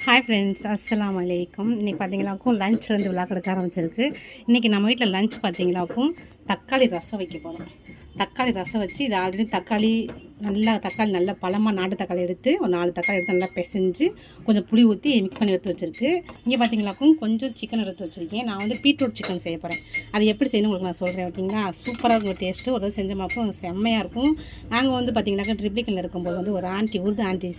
Hi friends, அஸ்ஸலாமு அலைக்கும். இன்றைக்கி பார்த்தீங்களாக்கும் லஞ்ச்லேருந்து விழா கொடுக்க ஆரம்பிச்சிருக்கு. இன்றைக்கி நம்ம வீட்டில் லஞ்ச் பார்த்தீங்களாக்கும் தக்காளி ரசம் வைக்க போகிறோம். தக்காளி ரசம் வச்சு இது ஆல்ரெடி தக்காளி நல்லா பழமாக நாட்டு தக்காளி எடுத்து ஒரு 4 தக்காளி எடுத்து நல்லா பிசைஞ்சு கொஞ்சம் புளி ஊற்றி மிக்ஸ் பண்ணி எடுத்து வச்சுருக்கு. இங்கே பார்த்தீங்களாக்கும் கொஞ்சம் சிக்கன் எடுத்து வச்சுருக்கேன். நான் வந்து பீட்ரூட் சிக்கன் செய்ய போகிறேன். அது எப்படி செய்யணும் உங்களுக்கு நான் சொல்கிறேன். ஓகேங்களா? சூப்பராக இருக்கும் டேஸ்ட்டு. ஒரு செஞ்சமாக்கும் செம்மையாக இருக்கும். நாங்கள் வந்து பார்த்தீங்கன்னாக்கா ட்ரிப்ளிகனில் இருக்கும்போது வந்து ஒரு உருது ஆண்டி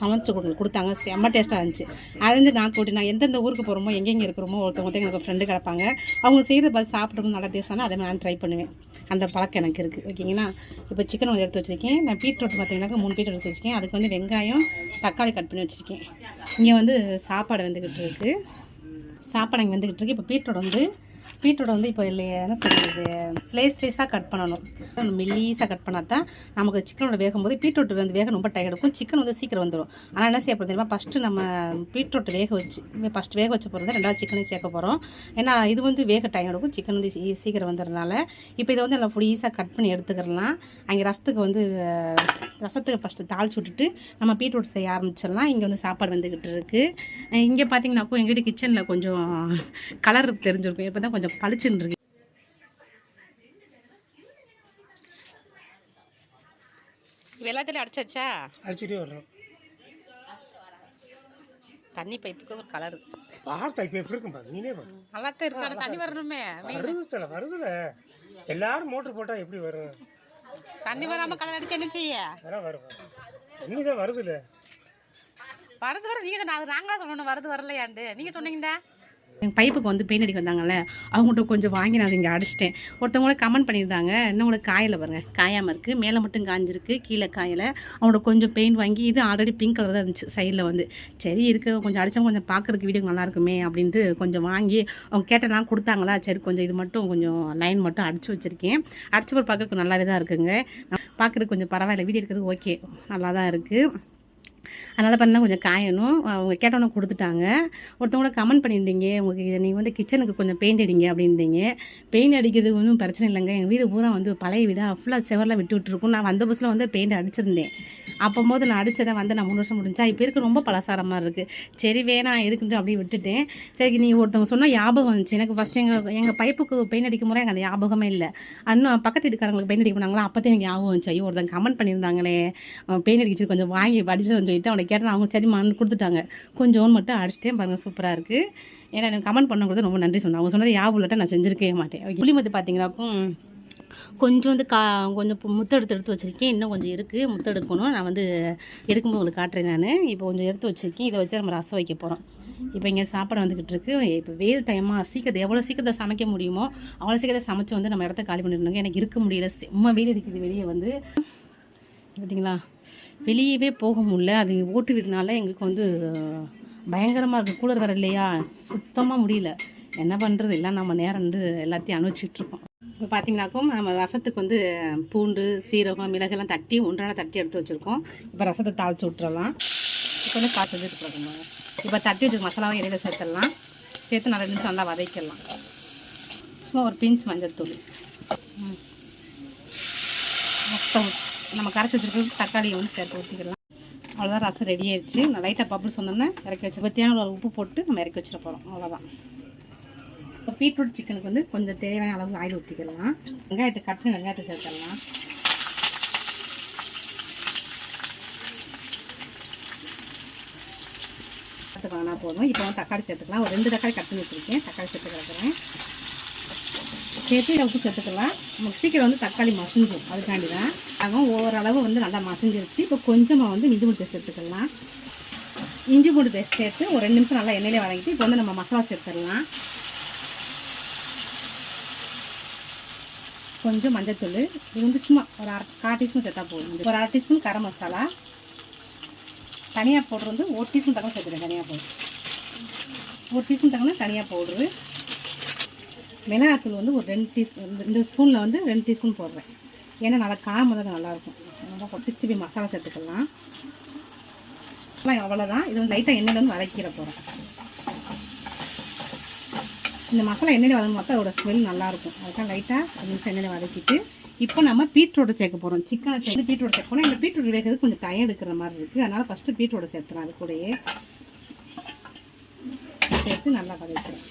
சமைச்சு கொடுத்தாங்க. செம்ம டேஸ்ட்டாக இருந்துச்சு. அதுலேருந்து நான் எந்தெந்த ஊருக்கு போகிறோமோ எங்கெங்கே இருக்கிறோமோ ஒருத்தவங்க எங்களுக்கு ஃப்ரெண்டு கிடப்பாங்க. அவங்க செய்கிறத பார்த்து சாப்பிட்றது நல்லா டேஸ்ட்டானா அதை நான் ட்ரை பண்ணுவேன். அந்த பழக்கம் எனக்கு இருக்குது. ஓகேங்களா? இப்போ சிக்கன் வந்து எடுத்து வச்சுருக்கேன். நான் பீட்ரூட் பார்த்தீங்கன்னாக்கா 3 பீட்ரூட் எடுத்து வச்சுருக்கேன். அதுக்கு வந்து வெங்காயம் தக்காளி கட் பண்ணி வச்சுருக்கேன். இங்கே வந்து சாப்பாடு வெந்துக்கிட்டு இருக்குது. இப்போ பீட்ரூட் வந்து இப்போ என்ன சொல்கிறது, ஸ்லைஸாக கட் பண்ணணும். மெல்லீஸாக கட் பண்ணால் தான் நமக்கு சிக்கனோட வேகும்போது பீட்ரூட் வந்து வேக ரொம்ப டைம் எடுக்கும். சிக்கன் வந்து சீக்கிரம் வந்துடும். ஆனால் என்ன செய்ய போகிறோம் தெரியுமா, ஃபஸ்ட்டு நம்ம பீட்ரூட் வேக வச்ச போகிறது 2வது சிக்கனையும் சேர்க்க போகிறோம். ஏன்னா இது வந்து வேக டைம் எடுக்கும். சிக்கன் வந்து சீக்கிரம் வந்துடுறதுனால இப்போ இதை வந்து நல்லா பொடிசாக கட் பண்ணி எடுத்துக்கிறலாம். அங்கே ரசத்துக்கு ஃபஸ்ட்டு தாளிச்சு விட்டுட்டு நம்ம பீட்ரூட் செய்ய ஆரம்பிச்சிடலாம். இங்கே வந்து சாப்பாடு வந்துக்கிட்டு இருக்குது. இங்கே பார்த்தீங்கன்னாக்கும் எங்கள் வீட்டு கிச்சனில் கொஞ்சம் கலர் தெரிஞ்சிருக்கும். இப்போ தான் கொஞ்சம் பளிச்சுன்னு இருக்கு. எல்லாத்திலையும் அடிச்சாச்சா? அடிச்சுட்டே வர்றோம். தண்ணி பைப்புக்கு ஒரு கலர் பார்த்தா இப்போ எப்படி இருக்கும் பாரு, நீனே பாரு. நல்லா தான் இருக்கு. தண்ணி வரணுமே. வருதுல எல்லாரும் மோட்டர் போட்டால் எப்படி வரும்? தண்ணி வராமல் கலர் அடிச்சு என்ன செய்ய? வரும் தண்ணி தான் வருதுல. வருது நீங்கள் சொன்ன அது நாங்களாம் சொல்லணும். வரலையாண்டு நீங்கள் சொன்னீங்கடா. எங்கள் பைப்புக்கு வந்து பெயிண்ட் அடிக்க வந்தாங்கல்ல, அவங்கள்ட்ட கொஞ்சம் வாங்கி நான் இங்கே அடிச்சிட்டேன். ஒருத்தவங்கள கமெண்ட் பண்ணியிருந்தாங்க, இன்னும் உங்களுக்கு காயில் பாருங்கள், காயாமல் இருக்குது, மேலே மட்டும் காஞ்சிருக்கு, கீழே காயில். அவங்களோட கொஞ்சம் பெயிண்ட் வாங்கி, இது ஆல்ரெடி பிங்க் கலர் தான் இருந்துச்சு சைடில் வந்து. சரி இருக்க கொஞ்சம் அடித்தா கொஞ்சம் பார்க்குறதுக்கு வீடியோ நல்லா இருக்குமே அப்படின்ட்டு கொஞ்சம் வாங்கி அவங்க கேட்டலாம் கொடுத்தாங்களா. சரி கொஞ்சம் இது மட்டும் கொஞ்சம் லைன் மட்டும் அடித்து வச்சுருக்கேன். அடிச்ச போய் பார்க்குறதுக்கு நல்லாவே தான் இருக்குங்க. பார்க்குறதுக்கு கொஞ்சம் பரவாயில்ல, வீடியோ இருக்கிறது ஓகே, நல்லா தான் இருக்குது. அதனால் பண்ணால் கொஞ்சம் காயணும். அவங்க கேட்டோன்னே கொடுத்துட்டாங்க. ஒருத்தவங்கள கமெண்ட் பண்ணியிருந்தீங்க, உங்களுக்கு நீங்கள் வந்து கிச்சனுக்கு கொஞ்சம் பெயிண்ட் அடிங்க அப்படின்றீங்க. பெயிண்ட் அடிக்கிறது ஒன்றும் பிரச்சனை இல்லைங்க. எங்கள் வீடு பூரா வந்து பழைய வீடாக ஃபுல்லாக செவரெலாம் விட்டுருக்கும். நான் வந்த புதுசில் வந்து பெயிண்ட் அடிச்சிருந்தேன். அப்போது நான் அடித்ததை வந்து நான் 3 வருஷம் முடிஞ்சா. இப்போ இருக்க ரொம்ப பழசாரமாக இருக்குது. சரி வேணாம் இருக்குன்ட்டு அப்படியே விட்டுட்டேன். சரி நீங்கள் ஒருத்தவங்க சொன்னால் ஞாபகம் வந்துச்சு எனக்கு. ஃபஸ்ட்டு எங்கள் பைப்புக்கு பெயிண்ட் அடிக்கும் போது எனக்கு அந்த ஞாபகமே இல்லை. இன்னும் பக்கத்து வீட்டுக்காரங்களுக்கு பெயிண்ட் அடிக்க போனாங்களா, அப்போதான் எனக்கு ஞாபகம் வந்துச்சு. ஐயோ ஒருத்தவங்க கமெண்ட் பண்ணியிருந்தாங்களே பெயிண்ட் அடிச்சு கொஞ்சம் வாங்கி அடிச்சு சொல்லிட்டு அவனை கேட்டால் அவங்க சரி மண் கொடுத்துட்டாங்க. கொஞ்சோன்னு மட்டும் அடிச்சிட்டேன் பாருங்கள், சூப்பராக இருக்குது. ஏன்னா எனக்கு கமெண்ட் பண்ண ரொம்ப நன்றி சொன்னேன். அவங்க சொன்னது ஞாபகம் இல்லாட்ட நான் செஞ்சுருக்கவே மாட்டேன். புளி மத்து பார்த்தீங்கன்னாக்கும் கொஞ்சம் வந்து கொஞ்சம் எடுத்து வச்சுருக்கேன். இன்னும் கொஞ்சம் இருக்குது, முத்து எடுக்கணும். நான் வந்து எடுக்கும்போது உங்களுக்கு காட்டுறேன். நான் இப்போ கொஞ்சம் எடுத்து வச்சுருக்கேன். இதை வச்சு நம்ம ரசம் வைக்க போகிறோம். இப்போ இங்கே சாப்பாடு வந்துக்கிட்டு இருக்குது. இப்போ வெயில் டைமாக எவ்வளோ சீக்கிரத்தை சமைக்க முடியுமோ அவ்வளோ சீக்கிரத்தை சமைச்சு வந்து நம்ம இடத்த காலி பண்ணிடணுங்க. எனக்கு இருக்க முடியல, செம்ம வெயில் இருக்குது வெளியே வந்து. பார்த்தீங்களா, வெளியவே போக முடியல. அது ஓட்டு வீடுனால எங்களுக்கு வந்து பயங்கரமாக இருக்குது. கூலர் வேறு இல்லையா, சுத்தமாக முடியல. என்ன பண்ணுறது, எல்லாம் நம்ம நேரம் வந்து எல்லாத்தையும் அனுபவிச்சுட்ருக்கோம். இப்போ பார்த்தீங்கன்னாக்கும் நம்ம ரசத்துக்கு வந்து பூண்டு சீரகம் மிளகெல்லாம் தட்டி ஒன்றான தட்டி எடுத்து வச்சுருக்கோம். இப்போ ரசத்தை தாளித்து விட்டுறலாம். இப்போ வந்து காய்ச்சி வச்சுட்டு போகிறோம். இப்போ தட்டி வச்சுருக்க மசாலாவும் இடையில சேர்த்துடலாம். சேர்த்து 4 நிமிஷம் நல்லா வதக்கிடலாம். சும்மா ஒரு பிஞ்ச் மஞ்சள் தூள், மொத்தம் நம்ம கரைச்சி வச்சுருக்க தக்காளியை வந்து சேர்த்து ஊற்றிக்கலாம். அவ்வளோதான், ரசம் ரெடி ஆயிடுச்சு. நான் லைட்டாக பப்புள் சொன்னோன்னே இறக்கி வச்சு பற்றியான ஒரு உப்பு போட்டு நம்ம இறக்கி வச்சிட போகிறோம். அவ்வளோதான். இப்போ பீட்ரூட் சிக்கனுக்கு வந்து கொஞ்சம் தேவையான அளவு ஆயில் ஊற்றிக்கலாம். வெங்காயத்தை கட் பண்ணி வெங்காயத்தை சேர்த்துடலாம். வாங்கினா போதும். இப்போ வந்து தக்காளி சேர்த்துக்கலாம். ஒரு 2 தக்காளி கட் பண்ணி வச்சுருக்கேன். தக்காளி சேர்த்து கிடக்குறேன். சேர்த்து உப்பு சேர்த்துக்கலாம். நமக்கு சீக்கிரம் வந்து தக்காளி மசிஞ்சிடும், அதுக்காண்டி தான். அதுவும் ஓரளவு வந்து நல்லா மசிஞ்சிருச்சு. இப்போ கொஞ்சமாக வந்து இஞ்சி பூண்டு பேஸ்ட் சேர்த்துக்கலாம். இஞ்சி பூண்டு பேஸ்ட் சேர்த்து ஒரு 2 நிமிஷம் நல்லா எண்ணெயிலே வதக்கிட்டு இப்போ வந்து நம்ம மசாலா சேர்த்துடலாம். கொஞ்சம் மஞ்சள்தூள், இது வந்து சும்மா ஒரு 1/4 டீஸ்பூன் சேர்த்தா போதும். ஒரு 1/2 டீஸ்பூன் கரம் மசாலா, தனியாக பவுட்ரு வந்து 1 டீஸ்பூன் தக்கம் சேர்த்துருக்கேன். தனியாக பவுட்ரு 1 டீஸ்பூன் தக்கம்னா தனியாக பவுட்ரு. மிளகாத்தூள் வந்து ஒரு 2 டீஸ்பூன், 2 ஸ்பூனில் வந்து 2 டீஸ்பூன் போடுறேன். ஏன்னா நல்லா காரம் தான் நல்லாயிருக்கும். நல்லா 60 மசாலா சேர்த்துக்கலாம். அவ்வளோதான். இது வந்து லைட்டாக எண்ணெயில் வந்து வதக்கிற போகிறேன். இந்த மசாலா எண்ணெயில் வதங்க பார்த்தா அதோட ஸ்மெல் நல்லாயிருக்கும். அதுக்காக லைட்டாக 5 நிமிஷம் எண்ணெயில் வதக்கிட்டு இப்போ நம்ம பீட்ரூட்டை சேர்க்க போகிறோம். சிக்கனை சேர்த்து பீட்ரூட் சேர்க்க போனால் இந்த பீட்ரூட் வேகிறது கொஞ்சம் டைம் எடுக்கிற மாதிரி இருக்குது. அதனால் ஃபஸ்ட்டு பீட்ரூட்டை சேர்த்துலாம். அது கூடயே சேர்த்து நல்லா வதக்கிறோம்.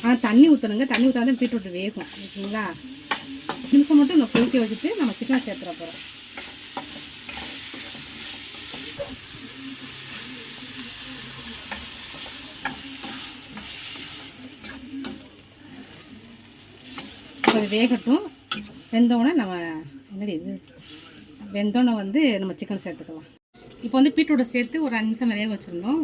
ஆனால் தண்ணி ஊற்றணுங்க, தண்ணி ஊற்றாதான் பீட்ரூட் வேகும். ஓகேங்களா? நிமிஷம் மட்டும் நம்ம கொதிக்க வச்சுட்டு நம்ம சிக்கனை சேர்த்துட போகிறோம். கொஞ்சம் வேகட்டும். வெந்தோடனே நம்ம என்னடி இது வெந்தோடனே வந்து நம்ம சிக்கன் சேர்த்துக்கலாம். இப்போ வந்து பீட்ரூட்டை சேர்த்து ஒரு 5 நிமிஷம் வேக வச்சுருந்தோம்.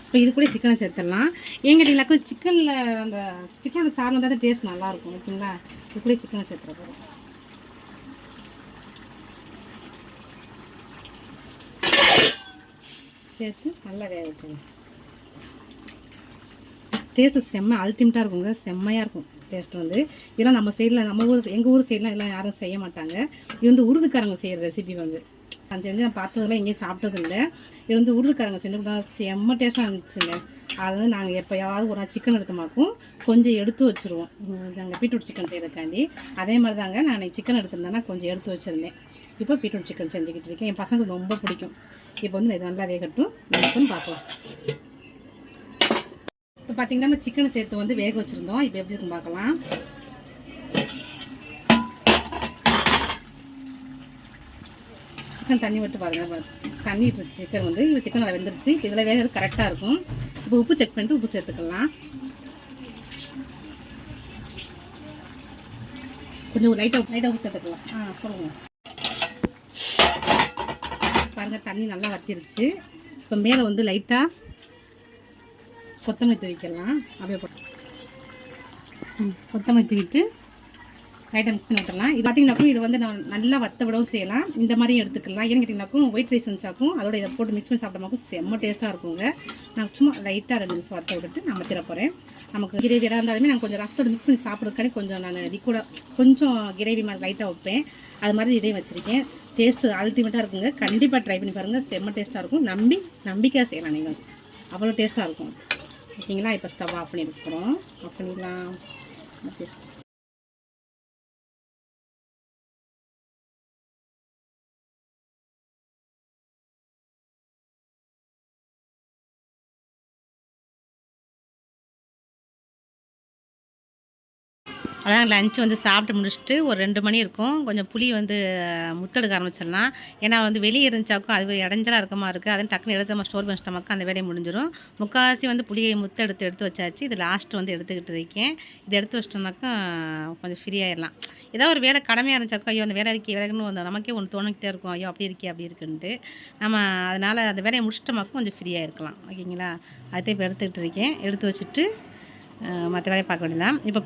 இப்போ இது கூட சிக்கனை சேர்த்துடலாம். ஏன் கேட்டிங்கனாக்கா சிக்கனில் அந்த சிக்கனோட சாறு வந்தால் தான் டேஸ்ட் நல்லாயிருக்கும். ஓகேங்களா? இது கூட சிக்கனை சேர்த்துட போகிறோம். சேர்த்து நல்லா வேக வைக்கணும். டேஸ்ட்டு செம்ம அல்டிமேட்டாக இருக்குங்க. செம்மையாக இருக்கும் டேஸ்ட் வந்து. இதெல்லாம் நம்ம சைடில் எங்கள் ஊர் சைட்லாம் எல்லாம் யாரும் செய்ய மாட்டாங்க. இது வந்து உருதுக்காரங்க செய்கிற ரெசிபி வந்து நான் செஞ்சு நான் பார்த்ததெல்லாம் எங்கேயும் சாப்பிட்டதில்லை. இது வந்து உருதுக்காரங்க செஞ்சு தான் செம்ம டேஸ்ட்டாக இருந்துச்சுங்க. அது வந்து நாங்கள் எப்போயாவது ஒரு நாள் சிக்கன் எடுத்தமாக்கும் கொஞ்சம் எடுத்து வச்சுருவோம். நாங்கள் பீட்ரூட் சிக்கன் செய்கிறதுக்காண்டி அதே மாதிரி தாங்க நான் சிக்கன் எடுத்திருந்தேன்னா கொஞ்சம் எடுத்து வச்சுருந்தேன். இப்போ பீட்ரூட் சிக்கன் செஞ்சுக்கிட்டு இருக்கேன். என் பசங்களுக்கு ரொம்ப பிடிக்கும். இப்போ வந்து இது நல்லா வேகட்டும், வேகட்டும்னு பார்க்கலாம். இப்போ பார்த்தீங்கன்னா நம்ம சிக்கனை சேர்த்து வந்து வேக வச்சுருந்தோம். இப்போ எப்படி இருக்குன்னு பார்க்கலாம். சிக்கன் தண்ணி விட்டு பாருங்கள். தண்ணி விட்டு சிக்கன் வந்து இப்போ சிக்கன் நல்லா வெந்துருச்சு. இப்போ இதில் வேகிறது கரெக்டாக இருக்கும். இப்போ உப்பு செக் பண்ணிட்டு உப்பு சேர்த்துக்கலாம். கொஞ்சம் லைட்டாக உப்பு சேர்த்துக்கலாம். சொல்லுங்கள். பாருங்கள் தண்ணி நல்லா வத்திருச்சு. இப்போ மேலே வந்து லைட்டாக கொத்தமல்லி தூவிக்கலாம். அப்படியே போட்டு கொத்தமல்லி தூவிட்டு லைட்டாக மிக்ஸ் பண்ணி விட்டுடலாம். இது பார்த்தீங்கன்னாக்கும் இது வந்து நான் நல்லா வத்த விடவும் செய்யலாம். இந்த மாதிரியும் எடுத்துக்கலாம். ஏன்னு கேட்டிங்கனாக்கும் ஒயிட் ரைஸ் இருந்துச்சாக்கும் அதோட இதை போட்டு மிக்ஸ் பண்ணி சாப்பிட்டமாக்கும் செம்ம டேஸ்ட்டாக இருக்குங்க. நான் சும்மா லைட்டாக 2 நிமிஷம் வத்த விட்டுட்டு நான் மத்திர போகிறேன். நமக்கு கிரேவியாக இருந்தாலுமே நான் கொஞ்சம் ரசத்தோடு மிக்ஸ் பண்ணி சாப்பிட்றதுக்கானே கொஞ்சம் நான் லிக்விடாக கொஞ்சம் கிரேவி மாதிரி லைட்டாக வைப்பேன். அது மாதிரி இதையும் வச்சுருக்கேன். டேஸ்ட்டு அல்டிமேட்டாக இருக்குங்க. கண்டிப்பாக ட்ரை பண்ணி பாருங்கள். செம்ம டேஸ்ட்டாக இருக்கும். நம்பிக்கையாக செய்யலாம் நீங்கள். அவ்வளோ டேஸ்ட்டாக இருக்கும். ஓகேங்களா? இப்போ ஸ்டவ் ஆஃப் பண்ணியிருக்கிறோம். ஆஃப் பண்ணிடலாம். அதான் லஞ்ச் வந்து சாப்பிட்டு முடிச்சுட்டு ஒரு 2 மணி இருக்கும். கொஞ்சம் புளி வந்து முத்தெடுக்க ஆரம்பிச்சிடலாம். ஏன்னா வந்து வெளியே இருந்துச்சாக்கும் அது இடைஞ்சலாக இருக்க மாதிரி இருக்குது. அதன் டக்குன்னு எடுத்து நம்ம ஸ்டோர் பண்ணி வச்சிட்டோமாக்கா அந்த வேலையை முடிஞ்சிடும். முக்கால்வாசி வந்து புளியை எடுத்து வச்சாச்சு. இது லாஸ்ட் வந்து எடுத்துக்கிட்டு இருக்கேன். இதை எடுத்து வச்சிட்டோம்னாக்கா கொஞ்சம் ஃப்ரீ ஆயிடலாம். ஏதாவது ஒரு வேலை கடமையாக இருந்துச்சாக்கா ஐயோ அந்த வேலை வேலைன்னு வந்து நமக்கே ஒன்று தோணிக்கிட்டே இருக்கும். ஐயோ அப்படி இருக்குன்ட்டு நம்ம அதனால் அந்த வேலையை முடிச்சிட்டோமாக்கும் கொஞ்சம் ஃப்ரீயாக இருக்கலாம். ஓகேங்களா? அதை இப்போ எடுத்துக்கிட்டு இருக்கேன். எடுத்து வச்சுட்டு மற்ற வேலையை பார்க்க வேண்டியதான். இப்போ